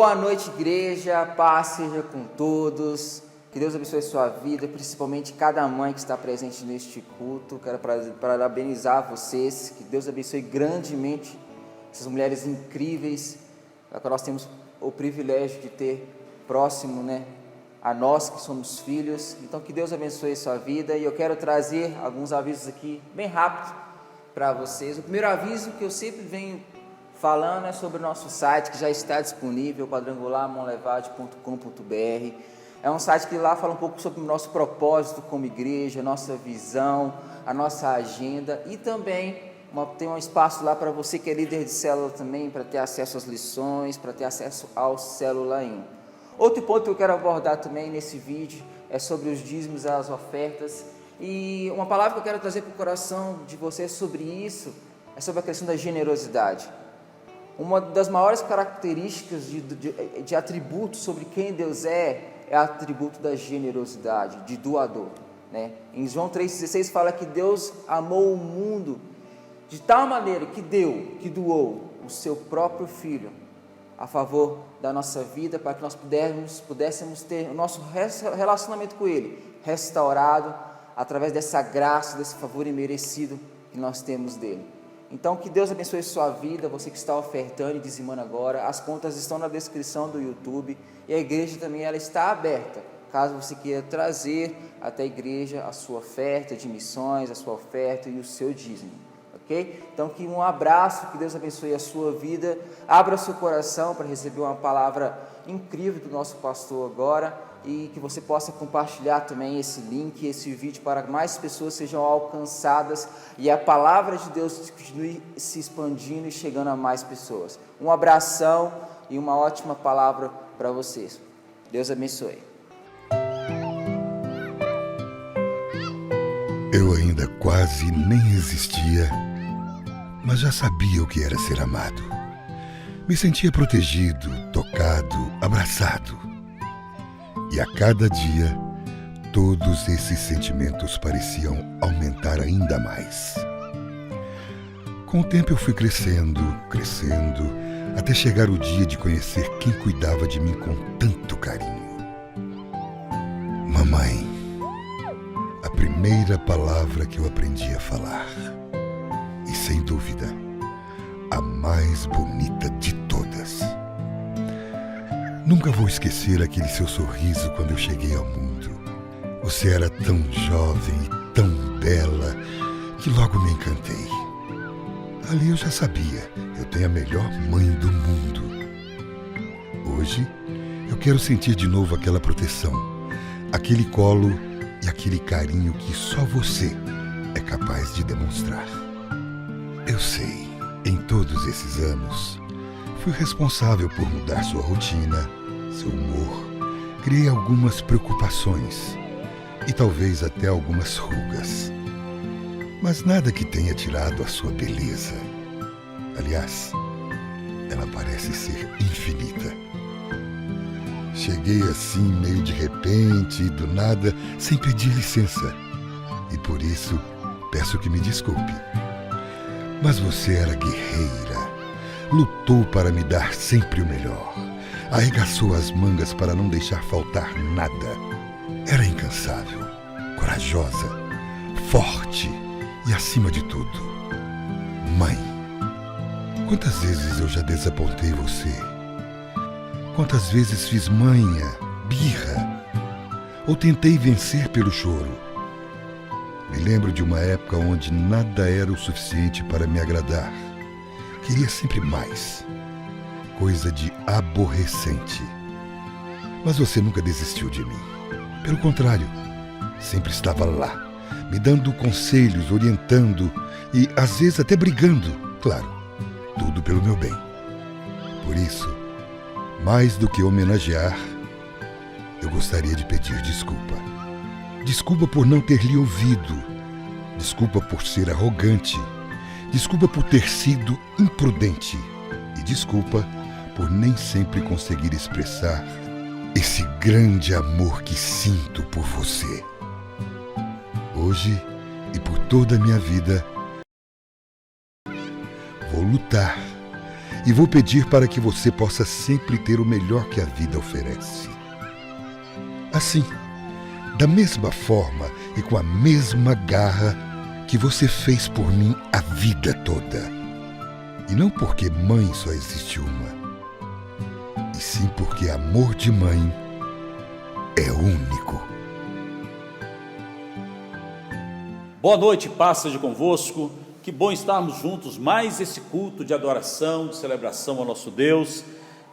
Boa noite, igreja, paz seja com todos, que Deus abençoe sua vida, principalmente cada mãe que está presente neste culto. Quero parabenizar vocês, que Deus abençoe grandemente essas mulheres incríveis, que nós temos o privilégio de ter próximo, a nós que somos filhos. Então que Deus abençoe sua vida, e eu quero trazer alguns avisos aqui, bem rápido, para vocês. O primeiro aviso que eu sempre venho falando é sobre o nosso site, que já está disponível, quadrangularmonlevade.com.br. É um site que lá fala um pouco sobre o nosso propósito como igreja, a nossa visão, a nossa agenda, e também tem um espaço lá para você que é líder de célula também, para ter acesso às lições, para ter acesso ao Célula In. Outro ponto que eu quero abordar também nesse vídeo é sobre os dízimos e as ofertas, e uma palavra que eu quero trazer para o coração de vocês sobre isso é sobre a questão da generosidade. Uma das maiores características de atributos sobre quem Deus é atributo da generosidade, de doador, Em João 3,16 fala que Deus amou o mundo de tal maneira que doou o seu próprio Filho a favor da nossa vida, para que nós pudéssemos ter o nosso relacionamento com Ele restaurado através dessa graça, desse favor imerecido que nós temos dEle. Então, que Deus abençoe sua vida, você que está ofertando e dizimando agora. As contas estão na descrição do YouTube, e a igreja também ela está aberta, caso você queira trazer até a igreja a sua oferta de missões, a sua oferta e o seu dízimo, ok? Então, que um abraço, que Deus abençoe a sua vida, abra seu coração para receber uma palavra incrível do nosso pastor agora, e que você possa compartilhar também esse link, esse vídeo, para que mais pessoas sejam alcançadas e a palavra de Deus continue se expandindo e chegando a mais pessoas. Um abração e uma ótima palavra para vocês. Deus abençoe. Eu ainda quase nem existia, mas já sabia o que era ser amado. Me sentia protegido, tocado, abraçado. E a cada dia, todos esses sentimentos pareciam aumentar ainda mais. Com o tempo eu fui crescendo, até chegar o dia de conhecer quem cuidava de mim com tanto carinho. Mamãe, a primeira palavra que eu aprendi a falar. E sem dúvida, a mais bonita de todas. Nunca vou esquecer aquele seu sorriso quando eu cheguei ao mundo. Você era tão jovem e tão bela que logo me encantei. Ali eu já sabia, eu tenho a melhor mãe do mundo. Hoje, eu quero sentir de novo aquela proteção, aquele colo e aquele carinho que só você é capaz de demonstrar. Eu sei, em todos esses anos, fui responsável por mudar sua rotina, seu humor, criei algumas preocupações e talvez até algumas rugas. Mas nada que tenha tirado a sua beleza. Aliás, ela parece ser infinita. Cheguei assim meio de repente, do nada, sem pedir licença. E por isso, peço que me desculpe. Mas você era guerreira. Lutou para me dar sempre o melhor. Arregaçou as mangas para não deixar faltar nada. Era incansável, corajosa, forte e, acima de tudo, mãe. Quantas vezes eu já desapontei você? Quantas vezes fiz manha, birra, ou tentei vencer pelo choro? Me lembro de uma época onde nada era o suficiente para me agradar. Queria sempre mais. Coisa de aborrecente. Mas você nunca desistiu de mim. Pelo contrário, sempre estava lá, me dando conselhos, orientando e às vezes até brigando, claro, tudo pelo meu bem. Por isso, mais do que homenagear, eu gostaria de pedir desculpa. Desculpa por não ter lhe ouvido. Desculpa por ser arrogante. Desculpa por ter sido imprudente. E desculpa por nem sempre conseguir expressar esse grande amor que sinto por você. Hoje e por toda a minha vida, vou lutar e vou pedir para que você possa sempre ter o melhor que a vida oferece. Assim, da mesma forma e com a mesma garra que você fez por mim a vida toda. E não porque mãe só existe uma, e sim porque amor de mãe é único. Boa noite, paz seja convosco. Que bom estarmos juntos, mais esse culto de adoração, de celebração ao nosso Deus.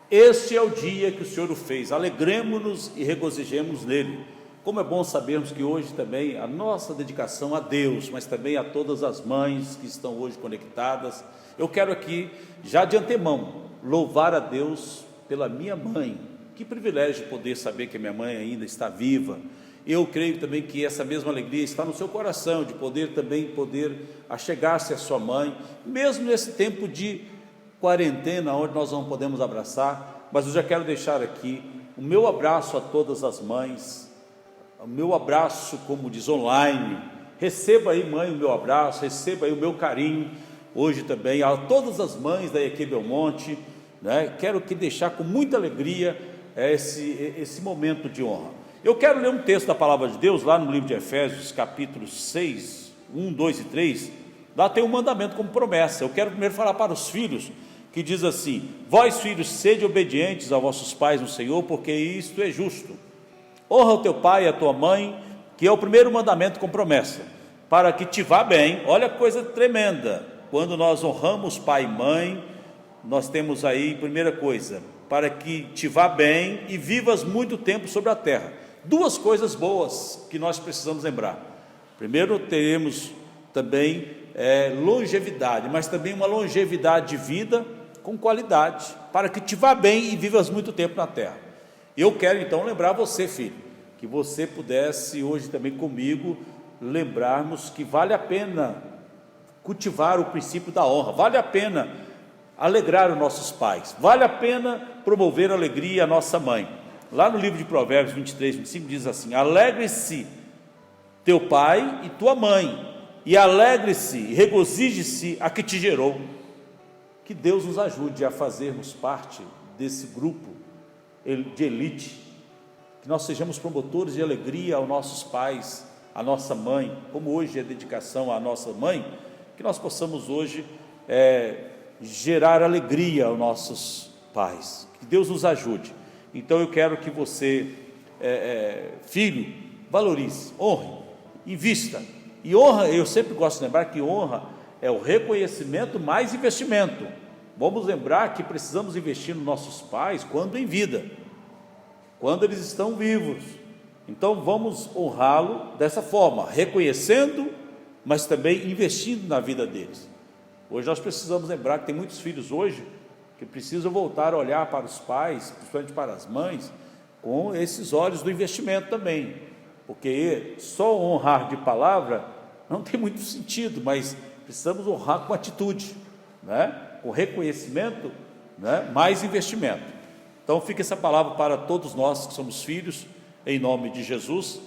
Este é o dia que o Senhor o fez, alegremo-nos e regozijemos nele. Como é bom sabermos que hoje também a nossa dedicação a Deus, mas também a todas as mães que estão hoje conectadas. Eu quero aqui, já de antemão, louvar a Deus pela minha mãe. Que privilégio poder saber que a minha mãe ainda está viva. Eu creio também que essa mesma alegria está no seu coração, de poder achegar-se à sua mãe, mesmo nesse tempo de quarentena, onde nós não podemos abraçar. Mas eu já quero deixar aqui o meu abraço a todas as mães, o meu abraço, como diz, online. Receba aí, mãe, o meu abraço, receba aí o meu carinho, hoje também, a todas as mães da EQ Belmonte, né? Quero que deixar com muita alegria esse momento de honra. Eu quero ler um texto da palavra de Deus, lá no livro de Efésios, capítulo 6, 1, 2 e 3, lá tem um mandamento como promessa. Eu quero primeiro falar para os filhos, que diz assim: vós filhos, sede obedientes a vossos pais no Senhor, porque isto é justo. Honra o teu pai e a tua mãe, que é o primeiro mandamento com promessa, para que te vá bem. Olha que coisa tremenda, quando nós honramos pai e mãe, nós temos aí, primeira coisa, para que te vá bem e vivas muito tempo sobre a terra. Duas coisas boas que nós precisamos lembrar. Primeiro, teremos também longevidade, mas também uma longevidade de vida com qualidade, para que te vá bem e vivas muito tempo na terra. Eu quero então lembrar você, filho, que você pudesse hoje também comigo lembrarmos que vale a pena cultivar o princípio da honra, vale a pena alegrar os nossos pais, vale a pena promover alegria à nossa mãe. Lá no livro de Provérbios 23, 25 diz assim: alegre-se teu pai e tua mãe, e alegre-se e regozije-se a que te gerou. Que Deus nos ajude a fazermos parte desse grupo de elite, que nós sejamos promotores de alegria aos nossos pais, à nossa mãe, como hoje é dedicação à nossa mãe, que nós possamos hoje gerar alegria aos nossos pais. Que Deus nos ajude. Então eu quero que você, filho, valorize, honre, invista. E honra, eu sempre gosto de lembrar que honra é o reconhecimento mais investimento. Vamos lembrar que precisamos investir nos nossos pais quando em vida, quando eles estão vivos. Então vamos honrá-lo dessa forma, reconhecendo, mas também investindo na vida deles. Hoje nós precisamos lembrar que tem muitos filhos hoje que precisam voltar a olhar para os pais, principalmente para as mães, com esses olhos do investimento também, porque só honrar de palavra não tem muito sentido, mas precisamos honrar com atitude, né? Com reconhecimento, né? Mais investimento. Então fica essa palavra para todos nós que somos filhos, em nome de Jesus,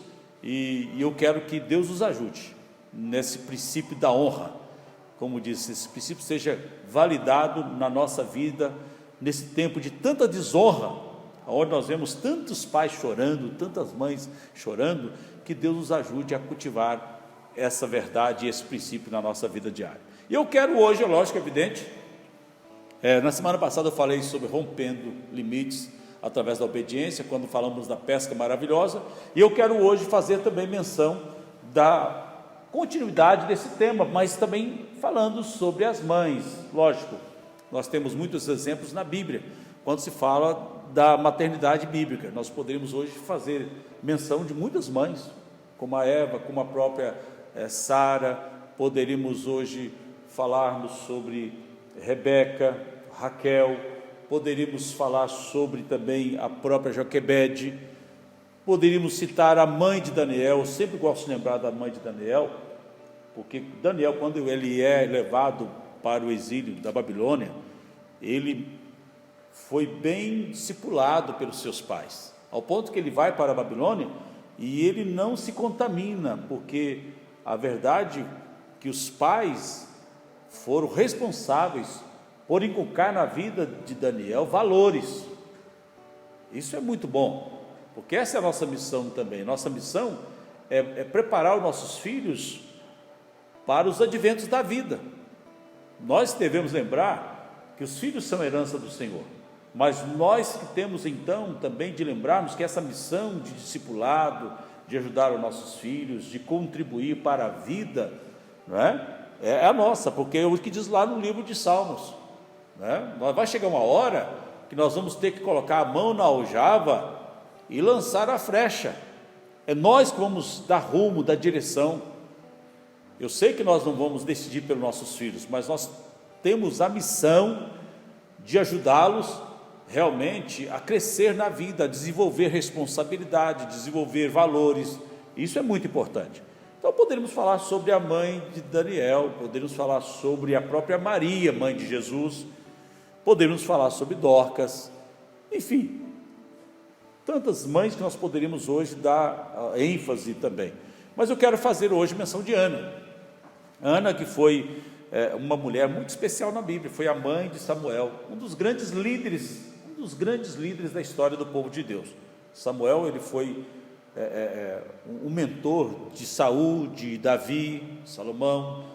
e eu quero que Deus nos ajude nesse princípio da honra. Como disse, esse princípio seja validado na nossa vida, nesse tempo de tanta desonra, onde nós vemos tantos pais chorando, tantas mães chorando, que Deus nos ajude a cultivar essa verdade e esse princípio na nossa vida diária. E eu quero hoje, é lógico, evidente, na semana passada eu falei sobre rompendo limites através da obediência, quando falamos da pesca maravilhosa, e eu quero hoje fazer também menção da continuidade desse tema, mas também falando sobre as mães. Lógico, nós temos muitos exemplos na Bíblia, quando se fala da maternidade bíblica. Nós poderíamos hoje fazer menção de muitas mães, como a Eva, como a própria Sara. Poderíamos hoje falarmos sobre Rebeca, Raquel. Poderíamos falar sobre também a própria Joquebede. Poderíamos citar a mãe de Daniel. Eu sempre gosto de lembrar da mãe de Daniel, porque Daniel, quando ele é levado para o exílio da Babilônia, ele foi bem discipulado pelos seus pais, ao ponto que ele vai para a Babilônia e ele não se contamina, porque a verdade é que os pais foram responsáveis por inculcar na vida de Daniel valores. Isso é muito bom, porque essa é a nossa missão também. Nossa missão é preparar os nossos filhos para os adventos da vida. Nós devemos lembrar que os filhos são herança do Senhor, mas nós que temos então também de lembrarmos que essa missão de discipulado, de ajudar os nossos filhos, de contribuir para a vida, não é a nossa, porque é o que diz lá no livro de Salmos, vai chegar uma hora que nós vamos ter que colocar a mão na aljava e lançar a flecha. É nós que vamos dar rumo, dar direção. Eu sei que nós não vamos decidir pelos nossos filhos, mas nós temos a missão de ajudá-los realmente a crescer na vida, a desenvolver responsabilidade, desenvolver valores. Isso é muito importante. Então poderíamos falar sobre a mãe de Daniel, poderíamos falar sobre a própria Maria, mãe de Jesus, poderíamos falar sobre Dorcas, enfim, tantas mães que nós poderíamos hoje dar ênfase também. Mas eu quero fazer hoje menção de Ana. Ana, que foi uma mulher muito especial na Bíblia, foi a mãe de Samuel, um dos grandes líderes da história do povo de Deus. Samuel, ele foi um mentor de Saul, de Davi, Salomão.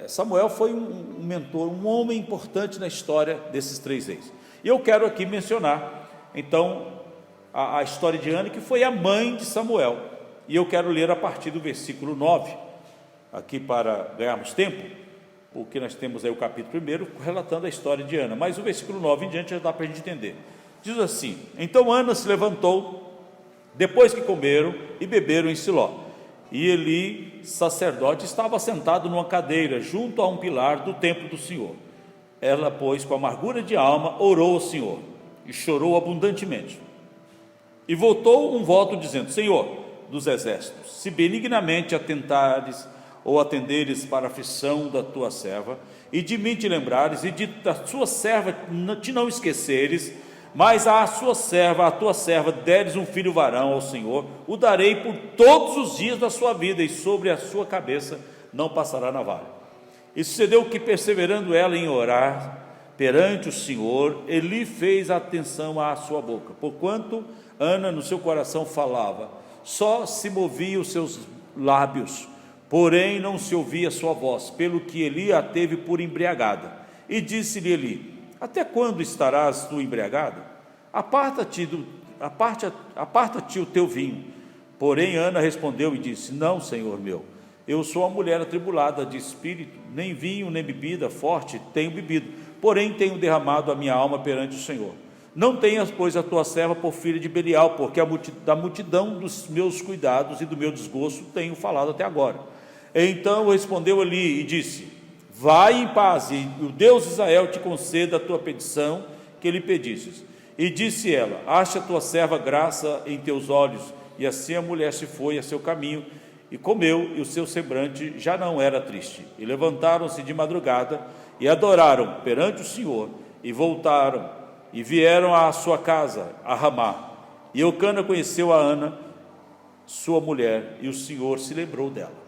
Samuel foi um mentor, um homem importante na história desses três reis. E eu quero aqui mencionar, então, a história de Ana, que foi a mãe de Samuel. E eu quero ler a partir do versículo 9, aqui para ganharmos tempo, porque nós temos aí o capítulo 1, relatando a história de Ana, mas o versículo 9 em diante já dá para a gente entender. Diz assim: então Ana se levantou, depois que comeram e beberam em Siló, e Eli, sacerdote, estava sentado numa cadeira, junto a um pilar do templo do Senhor. Ela, pois, com amargura de alma, orou ao Senhor, e chorou abundantemente. E voltou um voto dizendo: Senhor dos exércitos, se benignamente atentares ou atenderes para a aflição da tua serva, e de mim te lembrares, e da tua serva te não esqueceres, mas à tua serva, deres um filho varão ao Senhor, o darei por todos os dias da sua vida, e sobre a sua cabeça não passará navalha. E sucedeu que, perseverando ela em orar perante o Senhor, Eli fez atenção à sua boca, porquanto Ana no seu coração falava, só se movia os seus lábios, porém não se ouvia a sua voz, pelo que Eli a teve por embriagada. E disse-lhe Eli: até quando estarás tu embriagada? Aparta-te o teu vinho. Porém Ana respondeu e disse: não, Senhor meu, eu sou uma mulher atribulada de espírito, nem vinho nem bebida forte tenho bebido, porém tenho derramado a minha alma perante o Senhor. Não tenhas, pois, a tua serva por filha de Belial, porque da multidão dos meus cuidados e do meu desgosto tenho falado até agora. Então respondeu Eli e disse: vai em paz, e o Deus de Israel te conceda a tua petição que lhe pedistes. E disse ela: acha a tua serva graça em teus olhos. E assim a mulher se foi a seu caminho, e comeu, e o seu semblante já não era triste. E levantaram-se de madrugada, e adoraram perante o Senhor, e voltaram, e vieram à sua casa, a Ramá. E Eucana conheceu a Ana, sua mulher, e o Senhor se lembrou dela.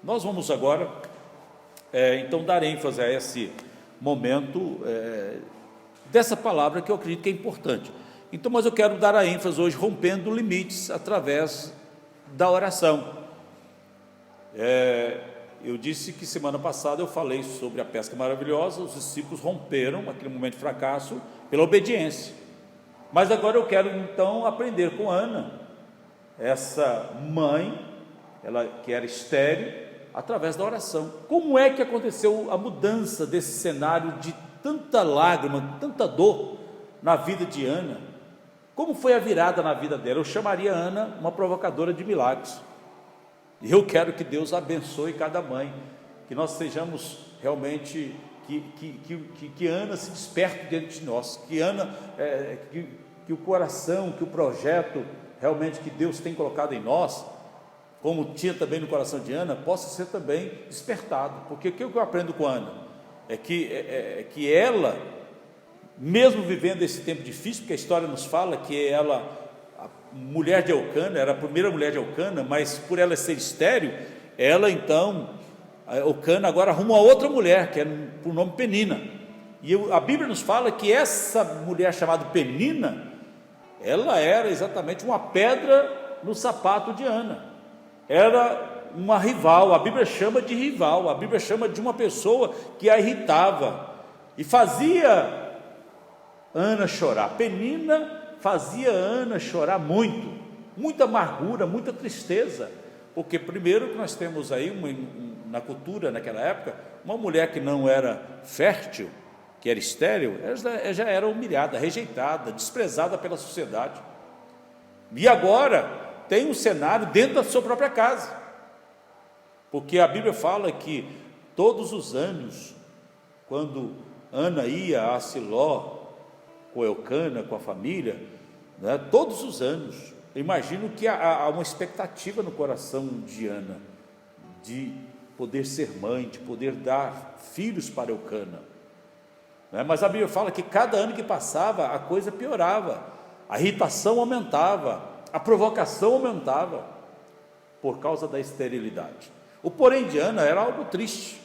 Nós vamos agora, então, dar ênfase a esse momento dessa palavra que eu acredito que é importante. Então, mas eu quero dar a ênfase hoje, rompendo limites através da oração. Eu disse que semana passada eu falei sobre a pesca maravilhosa, os discípulos romperam aquele momento de fracasso pela obediência. Mas agora eu quero então aprender com Ana, essa mãe, ela que era estéril, através da oração. Como é que aconteceu a mudança desse cenário de tanta lágrima, tanta dor na vida de Ana? Como foi a virada na vida dela? Eu chamaria Ana uma provocadora de milagres. E eu quero que Deus abençoe cada mãe, que nós sejamos realmente, que Ana se desperte diante de nós, que Ana, que o coração, que o projeto realmente que Deus tem colocado em nós, como tinha também no coração de Ana, possa ser também despertado. Porque o que eu aprendo com Ana é que ela, mesmo vivendo esse tempo difícil, porque a história nos fala que ela, a mulher de Eucana, era a primeira mulher de Eucana, mas por ela ser estéril, ela então, a Eucana agora arruma uma outra mulher, que é por nome Penina, E a Bíblia nos fala que essa mulher chamada Penina, ela era exatamente uma pedra no sapato de Ana, era uma rival. A Bíblia chama de rival, a Bíblia chama de uma pessoa que a irritava e fazia Ana chorar. Penina fazia Ana chorar muito, muita amargura, muita tristeza, porque primeiro que nós temos aí na cultura naquela época, uma mulher que não era fértil, que era estéril, ela já era humilhada, rejeitada, desprezada pela sociedade. E agora tem um cenário dentro da sua própria casa, porque a Bíblia fala que todos os anos, quando Ana ia a Siló com Eucana, com a família, né, todos os anos, eu imagino que há uma expectativa no coração de Ana, de poder ser mãe, de poder dar filhos para Eucana. Mas a Bíblia fala que cada ano que passava a coisa piorava, a irritação aumentava, a provocação aumentava, por causa da esterilidade. O porém de Ana era algo triste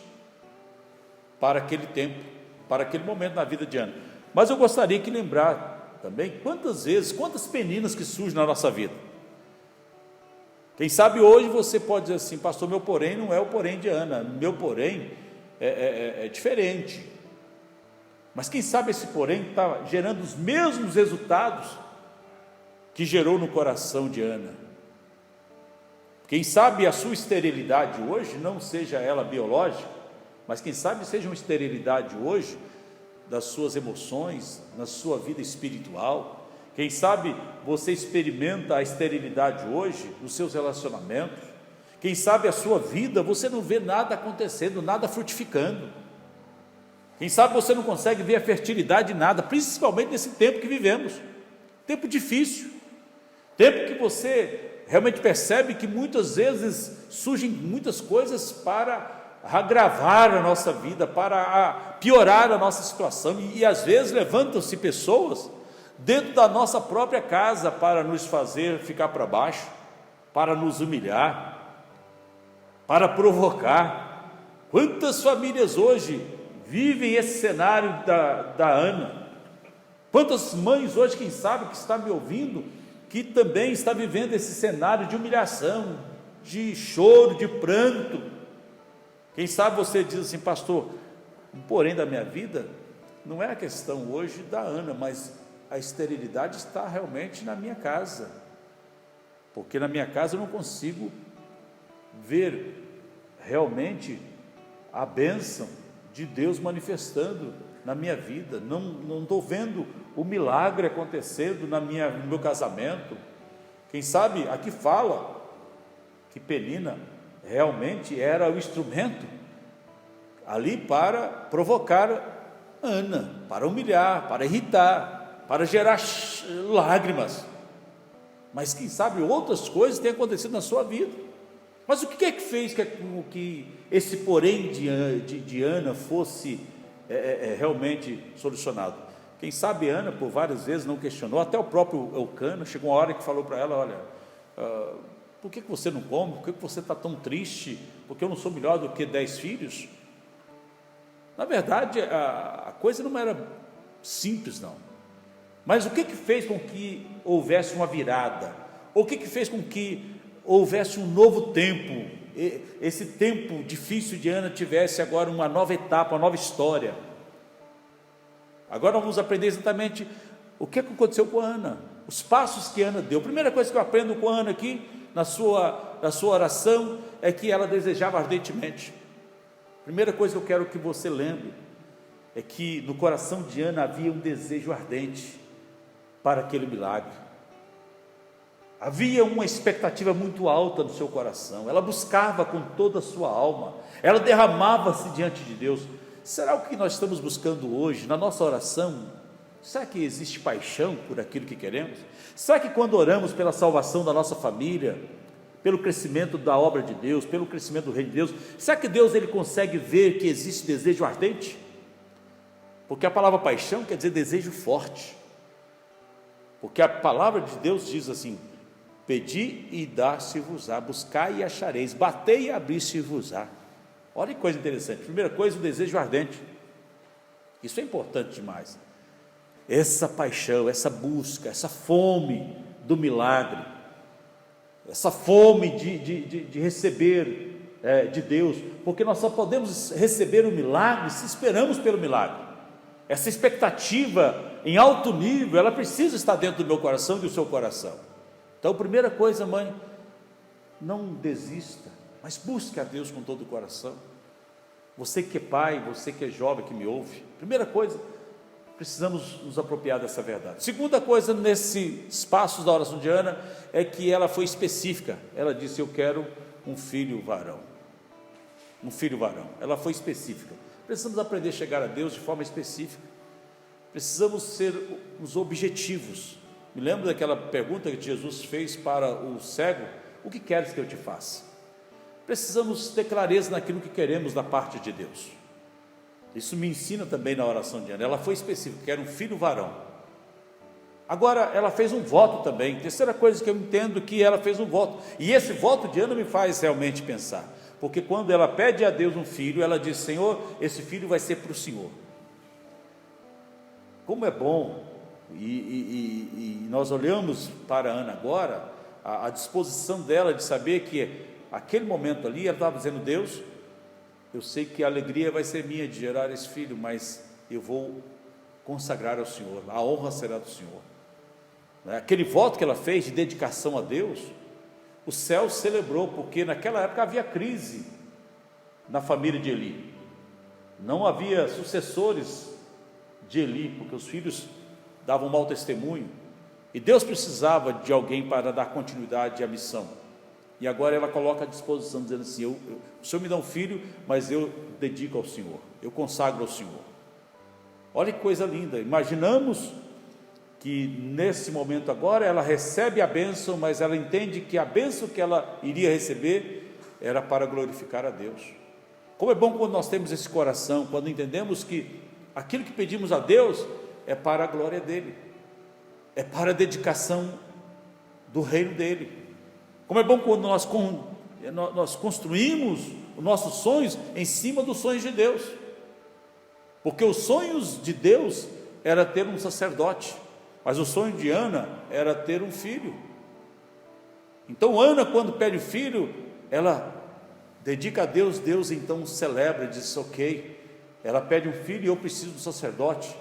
para aquele tempo, para aquele momento na vida de Ana. Mas eu gostaria que lembrar também quantas peninas que surgem na nossa vida. Quem sabe hoje você pode dizer assim: pastor, meu porém não é o porém de Ana, meu porém é diferente. Mas quem sabe esse porém está gerando os mesmos resultados que gerou no coração de Ana. Quem sabe a sua esterilidade hoje não seja ela biológica, mas quem sabe seja uma esterilidade hoje das suas emoções, na sua vida espiritual. Quem sabe você experimenta a esterilidade hoje nos seus relacionamentos. Quem sabe a sua vida você não vê nada acontecendo, nada frutificando. Quem sabe você não consegue ver a fertilidade de nada, principalmente nesse tempo que vivemos, tempo difícil, tempo que você realmente percebe que muitas vezes surgem muitas coisas para agravar a nossa vida, para piorar a nossa situação, e às vezes levantam-se pessoas dentro da nossa própria casa para nos fazer ficar para baixo, para nos humilhar, para provocar. Quantas famílias hoje vivem esse cenário da Ana? Quantas mães hoje, quem sabe, que está me ouvindo, que também está vivendo esse cenário de humilhação, de choro, de pranto? Quem sabe você diz assim: pastor, porém da minha vida não é a questão hoje da Ana, mas a esterilidade está realmente na minha casa, porque na minha casa eu não consigo ver realmente a bênção de Deus manifestando na minha vida, não estou vendo o milagre acontecendo no meu casamento. Quem sabe aqui fala que Penina realmente era o instrumento ali para provocar Ana, para humilhar, para irritar, para gerar lágrimas. Mas quem sabe outras coisas têm acontecido na sua vida. Mas o que é que fez que esse porém de Ana fosse realmente solucionado? Quem sabe Ana por várias vezes não questionou, até o próprio Eucana chegou uma hora que falou para ela: olha, por que você não come? Por que você está tão triste? Porque eu não sou melhor do que 10 filhos? Na verdade, a coisa não era simples, não. Mas o que fez com que houvesse uma virada? O que fez com que houvesse um novo tempo? Esse tempo difícil de Ana tivesse agora uma nova etapa, uma nova história. Agora vamos aprender exatamente o que aconteceu com Ana, os passos que Ana deu. A primeira coisa que eu aprendo com Ana aqui, na sua oração, é que ela desejava ardentemente. A primeira coisa que eu quero que você lembre é que no coração de Ana havia um desejo ardente para aquele milagre. Havia uma expectativa muito alta no seu coração, ela buscava com toda a sua alma, ela derramava-se diante de Deus. Será o que nós estamos buscando hoje na nossa oração? Será que existe paixão por aquilo que queremos? Será que quando oramos pela salvação da nossa família, pelo crescimento da obra de Deus, pelo crescimento do reino de Deus, será que Deus ele consegue ver que existe desejo ardente? Porque a palavra paixão quer dizer desejo forte, porque a palavra de Deus diz assim: pedi e dar-se-vos-á, buscai e achareis, batei e abrir-se-vos-á. Olha que coisa interessante. Primeira coisa, o desejo ardente. Isso é importante demais. Essa paixão, essa busca, essa fome do milagre, essa fome de receber de Deus, porque nós só podemos receber o milagre se esperamos pelo milagre. Essa expectativa em alto nível, ela precisa estar dentro do meu coração e do seu coração. Então, primeira coisa, mãe, não desista, mas busque a Deus com todo o coração. Você que é pai, você que é jovem, que me ouve, primeira coisa, precisamos nos apropriar dessa verdade. Segunda coisa, nesses passos da oração de Ana, é que ela foi específica. Ela disse: eu quero um filho varão. Um filho varão. Ela foi específica. Precisamos aprender a chegar a Deus de forma específica. Precisamos ser os objetivos. Me lembro daquela pergunta que Jesus fez para o cego: o que queres que eu te faça? Precisamos ter clareza naquilo que queremos da parte de Deus. Isso me ensina também na oração de Ana. Ela foi específica, quero um filho varão. Agora, ela fez um voto também. Terceira coisa que eu entendo, que ela fez um voto. E esse voto de Ana me faz realmente pensar. Porque quando ela pede a Deus um filho, ela diz: Senhor, esse filho vai ser para o Senhor. Como é bom, e nós olhamos para Ana agora, a disposição dela de saber que aquele momento ali, ela estava dizendo: Deus, eu sei que a alegria vai ser minha de gerar esse filho, mas eu vou consagrar ao Senhor, a honra será do Senhor. Aquele voto que ela fez de dedicação a Deus, o céu celebrou, porque naquela época havia crise na família de Eli, não havia sucessores de Eli, porque os filhos davam mau testemunho, e Deus precisava de alguém para dar continuidade à missão. E agora ela coloca à disposição, dizendo assim: o Senhor me dá um filho, mas eu dedico ao Senhor, eu consagro ao Senhor. Olha que coisa linda. Imaginamos que nesse momento agora ela recebe a bênção, mas ela entende que a bênção que ela iria receber era para glorificar a Deus. Como é bom quando nós temos esse coração, quando entendemos que aquilo que pedimos a Deus é para a glória dEle, é para a dedicação do reino dEle. Como é bom quando nós construímos os nossos sonhos em cima dos sonhos de Deus, porque os sonhos de Deus era ter um sacerdote, mas o sonho de Ana era ter um filho. Então Ana, quando pede o filho, ela dedica a Deus. Deus então celebra e diz: ok, ela pede um filho e eu preciso do sacerdote.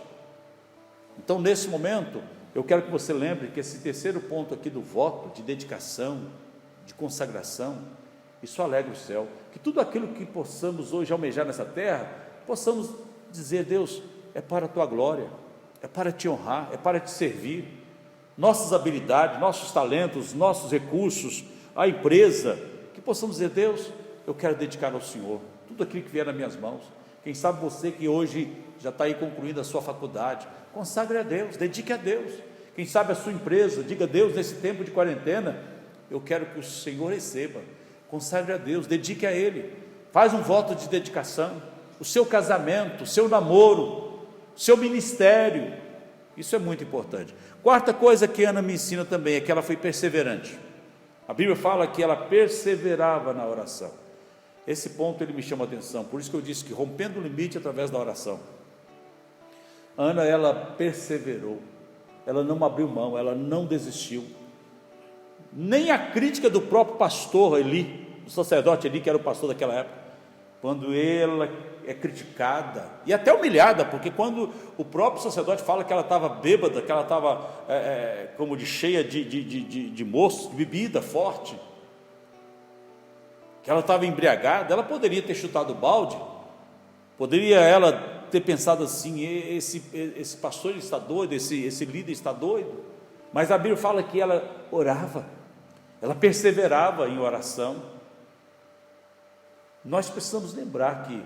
Então, nesse momento, eu quero que você lembre que esse terceiro ponto aqui do voto, de dedicação, de consagração, isso alegra o céu, que tudo aquilo que possamos hoje almejar nessa terra, possamos dizer: Deus, é para a tua glória, é para te honrar, é para te servir. Nossas habilidades, nossos talentos, nossos recursos, a empresa, que possamos dizer: Deus, eu quero dedicar ao Senhor tudo aquilo que vier nas minhas mãos. Quem sabe você que hoje já está aí concluindo a sua faculdade, consagre a Deus, dedique a Deus. Quem sabe a sua empresa, diga: Deus, nesse tempo de quarentena, eu quero que o Senhor receba, consagre a Deus, dedique a Ele, faz um voto de dedicação. O seu casamento, o seu namoro, o seu ministério, isso é muito importante. Quarta coisa que Ana me ensina também é que ela foi perseverante. A Bíblia fala que ela perseverava na oração. Esse ponto ele me chama a atenção, por isso que eu disse que rompendo o limite através da oração. Ana, ela perseverou, ela não abriu mão, ela não desistiu. Nem a crítica do próprio pastor Eli, o sacerdote Eli, que era o pastor daquela época, quando ela é criticada e até humilhada, porque quando o próprio sacerdote fala que ela estava bêbada, que ela estava como de cheia de moço, de bebida forte, que ela estava embriagada, ela poderia ter chutado o balde, poderia ela ter pensado assim: esse pastor ele está doido, esse líder está doido. Mas a Bíblia fala que ela orava, ela perseverava em oração. Nós precisamos lembrar que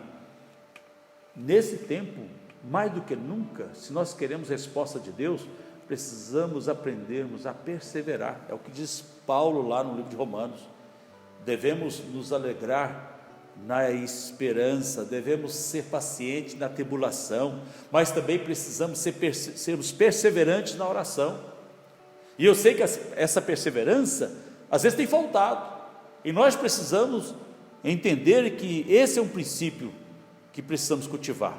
nesse tempo, mais do que nunca, se nós queremos resposta de Deus, precisamos aprendermos a perseverar. É o que diz Paulo lá no livro de Romanos. Devemos nos alegrar na esperança, devemos ser pacientes na tribulação, mas também precisamos sermos perseverantes na oração. E eu sei que essa perseverança às vezes tem faltado, e nós precisamos entender que esse é um princípio que precisamos cultivar.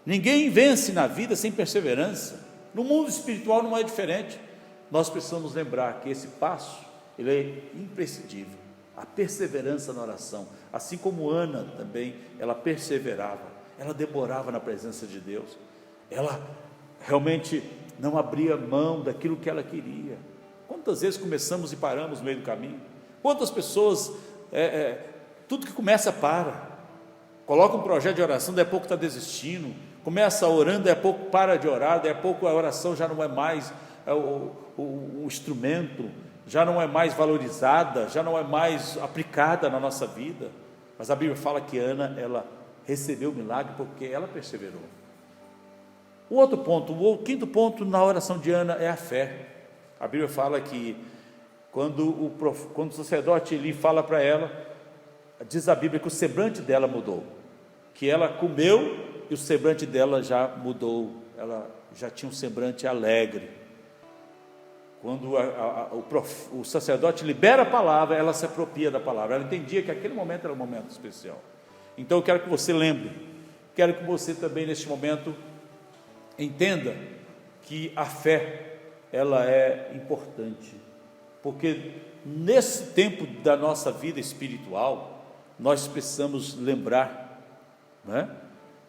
Ninguém vence na vida sem perseverança. No mundo espiritual não é diferente. Nós precisamos lembrar que esse passo, ele é imprescindível. A perseverança na oração, assim como Ana também, ela perseverava, ela demorava na presença de Deus, ela realmente não abria mão daquilo que ela queria. Quantas vezes começamos e paramos no meio do caminho? Quantas pessoas, tudo que começa para, coloca um projeto de oração, daí a pouco está desistindo, começa orando, daí a pouco para de orar, daí a pouco a oração já não é mais o instrumento, já não é mais valorizada, já não é mais aplicada na nossa vida. Mas a Bíblia fala que Ana, ela recebeu o milagre porque ela perseverou. O outro ponto, o quinto ponto na oração de Ana é a fé. A Bíblia fala que quando o sacerdote Eli fala para ela, diz a Bíblia que o semblante dela mudou, que ela comeu e o semblante dela já mudou, ela já tinha um semblante alegre. Quando o sacerdote libera a palavra, ela se apropria da palavra, ela entendia que aquele momento era um momento especial. Então eu quero que você lembre, quero que você também neste momento entenda que a fé, ela é importante, porque nesse tempo da nossa vida espiritual, nós precisamos lembrar, né,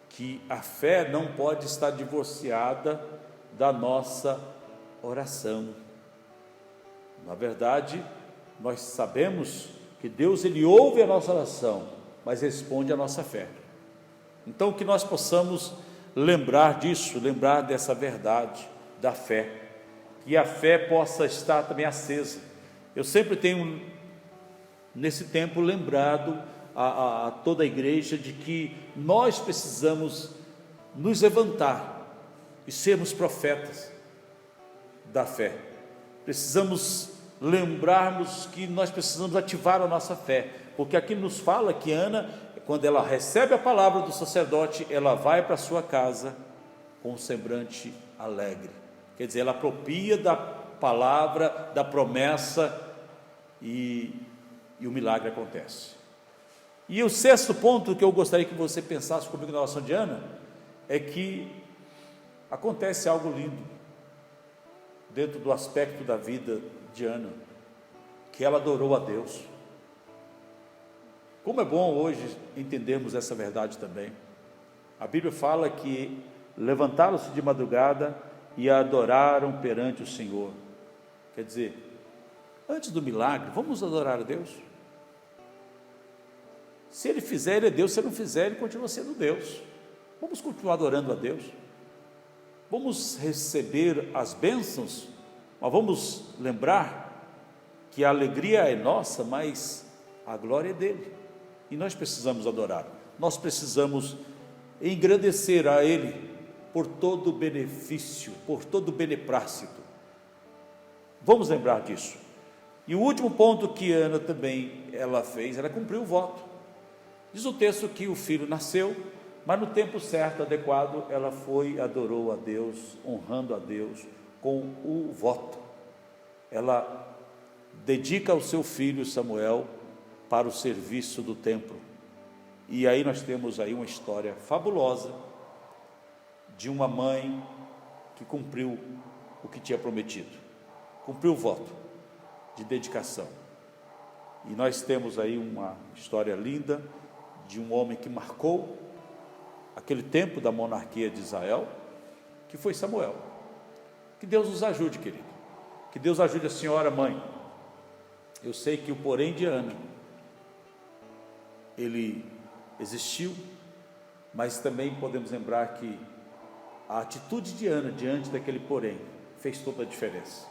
que a fé não pode estar divorciada da nossa oração. Na verdade, nós sabemos que Deus, Ele ouve a nossa oração, mas responde a nossa fé. Então que nós possamos lembrar disso, lembrar dessa verdade da fé, que a fé possa estar também acesa. Eu sempre tenho nesse tempo lembrado a toda a igreja de que nós precisamos nos levantar e sermos profetas da fé. Precisamos lembrarmos que nós precisamos ativar a nossa fé, porque aqui nos fala que Ana, quando ela recebe a palavra do sacerdote, ela vai para a sua casa com um semblante alegre, quer dizer, ela apropria da palavra, da promessa, e o milagre acontece. E o sexto ponto que eu gostaria que você pensasse comigo na oração de Ana, é que acontece algo lindo dentro do aspecto da vida de Ana, que ela adorou a Deus. Como é bom hoje entendermos essa verdade também. A Bíblia fala que levantaram-se de madrugada e a adoraram perante o Senhor. Quer dizer, antes do milagre, vamos adorar a Deus. Se Ele fizer, Ele é Deus. Se Ele não fizer, Ele continua sendo Deus. Vamos continuar adorando a Deus. Vamos receber as bênçãos, mas vamos lembrar que a alegria é nossa, mas a glória é dele, e nós precisamos adorar, nós precisamos engrandecer a Ele por todo o benefício, por todo o beneplácito. Vamos lembrar disso. E o último ponto que Ana também ela fez, ela cumpriu o voto. Diz o texto que o filho nasceu, mas no tempo certo, adequado, ela foi e adorou a Deus, honrando a Deus com o voto. Ela dedica o seu filho Samuel para o serviço do templo. E aí nós temos aí uma história fabulosa de uma mãe que cumpriu o que tinha prometido, cumpriu o voto de dedicação. E nós temos aí uma história linda de um homem que marcou aquele tempo da monarquia de Israel, que foi Samuel. Que Deus nos ajude, querido, que Deus ajude a senhora mãe. Eu sei que o porém de Ana, ele existiu, mas também podemos lembrar que a atitude de Ana diante daquele porém fez toda a diferença.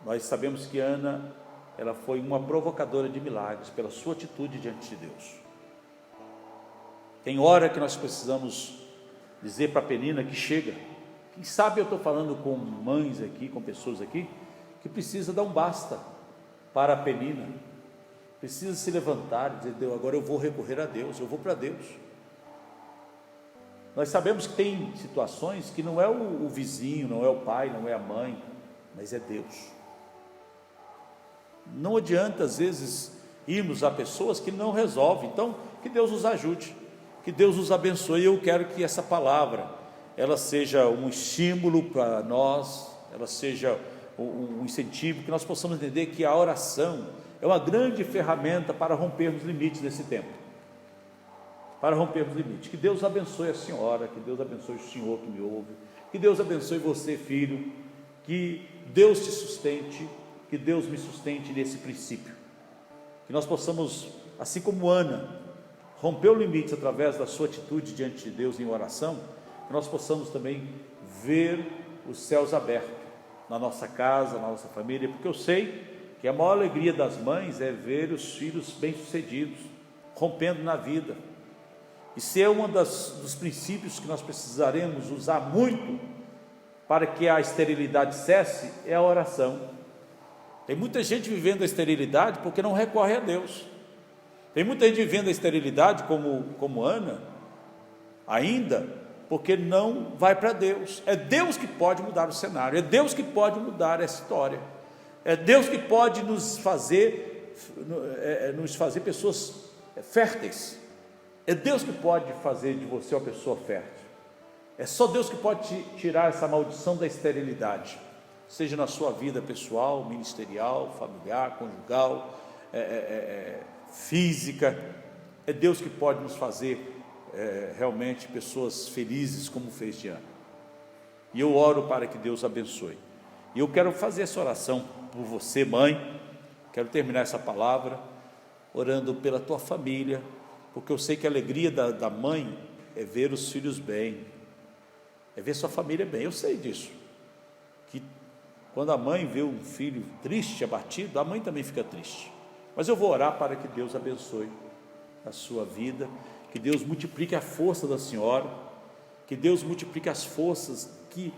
Nós sabemos que Ana, ela foi uma provocadora de milagres pela sua atitude diante de Deus. Tem hora que nós precisamos dizer para a Penina que chega. Quem sabe eu estou falando com mães aqui, com pessoas aqui, que precisa dar um basta para a Penina, precisa se levantar e dizer: Deus, agora eu vou recorrer a Deus, eu vou para Deus. Nós sabemos que tem situações que não é o vizinho, não é o pai, não é a mãe, mas é Deus. Não adianta às vezes irmos a pessoas que não resolvem. Então que Deus nos ajude, Que Deus nos abençoe. Eu quero que essa palavra, ela seja um estímulo para nós, ela seja um incentivo, que nós possamos entender que a oração é uma grande ferramenta para rompermos limites desse tempo. Para rompermos limites. Que Deus abençoe a senhora, que Deus abençoe o senhor que me ouve, que Deus abençoe você, filho, que Deus te sustente, que Deus me sustente nesse princípio. Que nós possamos, assim como Ana rompeu limites através da sua atitude diante de Deus em oração, que nós possamos também ver os céus abertos na nossa casa, na nossa família, porque eu sei que a maior alegria das mães é ver os filhos bem-sucedidos, rompendo na vida. E se é um dos princípios que nós precisaremos usar muito para que a esterilidade cesse, é a oração. Tem muita gente vivendo a esterilidade porque não recorre a Deus. Tem muita gente vivendo a esterilidade como Ana, ainda, porque não vai para Deus. É Deus que pode mudar o cenário, é Deus que pode mudar essa história, é Deus que pode nos fazer pessoas férteis, é Deus que pode fazer de você uma pessoa fértil. É só Deus que pode te tirar essa maldição da esterilidade, seja na sua vida pessoal, ministerial, familiar, conjugal, física. É Deus que pode nos fazer realmente pessoas felizes, como fez de Ana. E eu oro para que Deus abençoe. E eu quero fazer essa oração por você, mãe. Quero terminar essa palavra orando pela tua família, porque eu sei que a alegria da mãe é ver os filhos bem, é ver sua família bem. Eu sei disso, que quando a mãe vê um filho triste, abatido, a mãe também fica triste. Mas eu vou orar para que Deus abençoe a sua vida, que Deus multiplique a força da senhora, que Deus multiplique as forças, que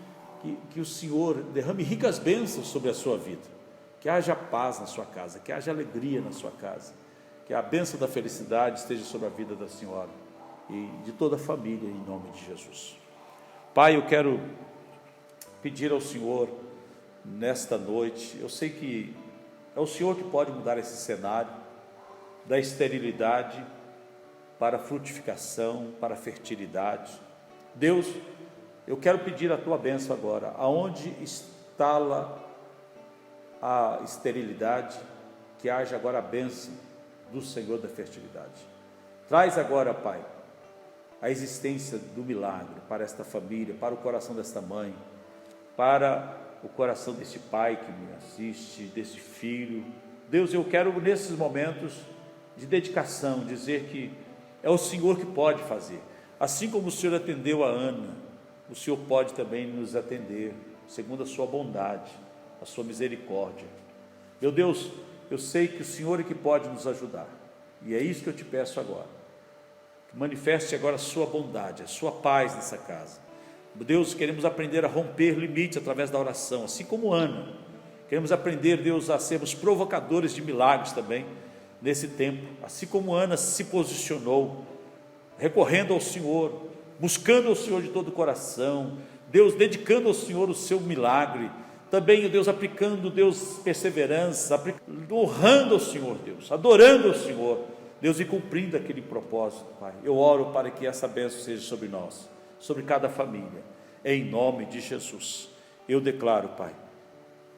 o Senhor derrame ricas bênçãos sobre a sua vida, que haja paz na sua casa, que haja alegria na sua casa, que a bênção da felicidade esteja sobre a vida da senhora e de toda a família, em nome de Jesus. Pai, eu quero pedir ao Senhor nesta noite, eu sei que é o Senhor que pode mudar esse cenário da esterilidade para a frutificação, para a fertilidade. Deus, eu quero pedir a tua bênção agora, aonde instala a esterilidade, que haja agora a bênção do Senhor da fertilidade. Traz agora, Pai, a existência do milagre para esta família, para o coração desta mãe, para o coração desse pai que me assiste, desse filho. Deus, eu quero nesses momentos de dedicação dizer que é o Senhor que pode fazer. Assim como o Senhor atendeu a Ana, o Senhor pode também nos atender, segundo a sua bondade, a sua misericórdia. Meu Deus, eu sei que o Senhor é que pode nos ajudar, e é isso que eu te peço agora. Manifeste agora a sua bondade, a sua paz nessa casa. Deus, queremos aprender a romper limites através da oração, assim como Ana. Queremos aprender, Deus, a sermos provocadores de milagres também nesse tempo, assim como Ana se posicionou, recorrendo ao Senhor, buscando ao Senhor de todo o coração, Deus, dedicando ao Senhor o seu milagre, também, Deus, aplicando, Deus, perseverança, honrando ao Senhor, Deus, adorando ao Senhor, Deus, e cumprindo aquele propósito, Pai. Eu oro para que essa bênção seja sobre nós, sobre cada família, em nome de Jesus. Eu declaro, Pai,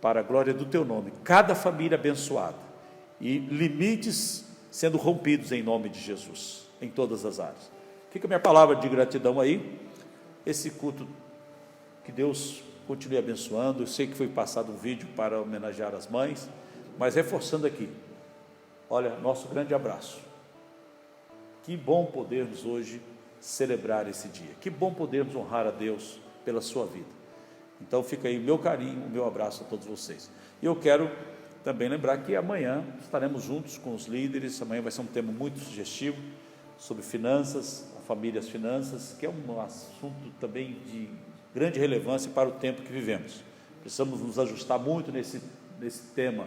para a glória do teu nome, cada família abençoada e limites sendo rompidos em nome de Jesus, em todas as áreas. Fica minha palavra de gratidão aí, esse culto, que Deus continue abençoando. Eu sei que foi passado um vídeo para homenagear as mães, mas reforçando aqui, olha, nosso grande abraço. Que bom podermos hoje celebrar esse dia, que bom podermos honrar a Deus pela sua vida. Então fica aí o meu carinho, o meu abraço a todos vocês. E eu quero também lembrar que amanhã estaremos juntos com os líderes. Amanhã vai ser um tema muito sugestivo sobre finanças, a família e as finanças, que é um assunto também de grande relevância para o tempo que vivemos. Precisamos nos ajustar muito nesse tema,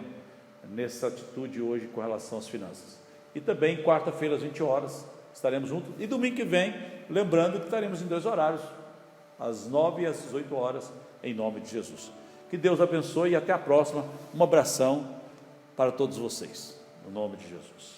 nessa atitude hoje com relação às finanças. E também quarta-feira às 20 horas estaremos juntos, e domingo que vem, lembrando que estaremos em 2 horários, às 9 e às 18 horas, em nome de Jesus. Que Deus abençoe e até a próxima. Um abração para todos vocês, no nome de Jesus.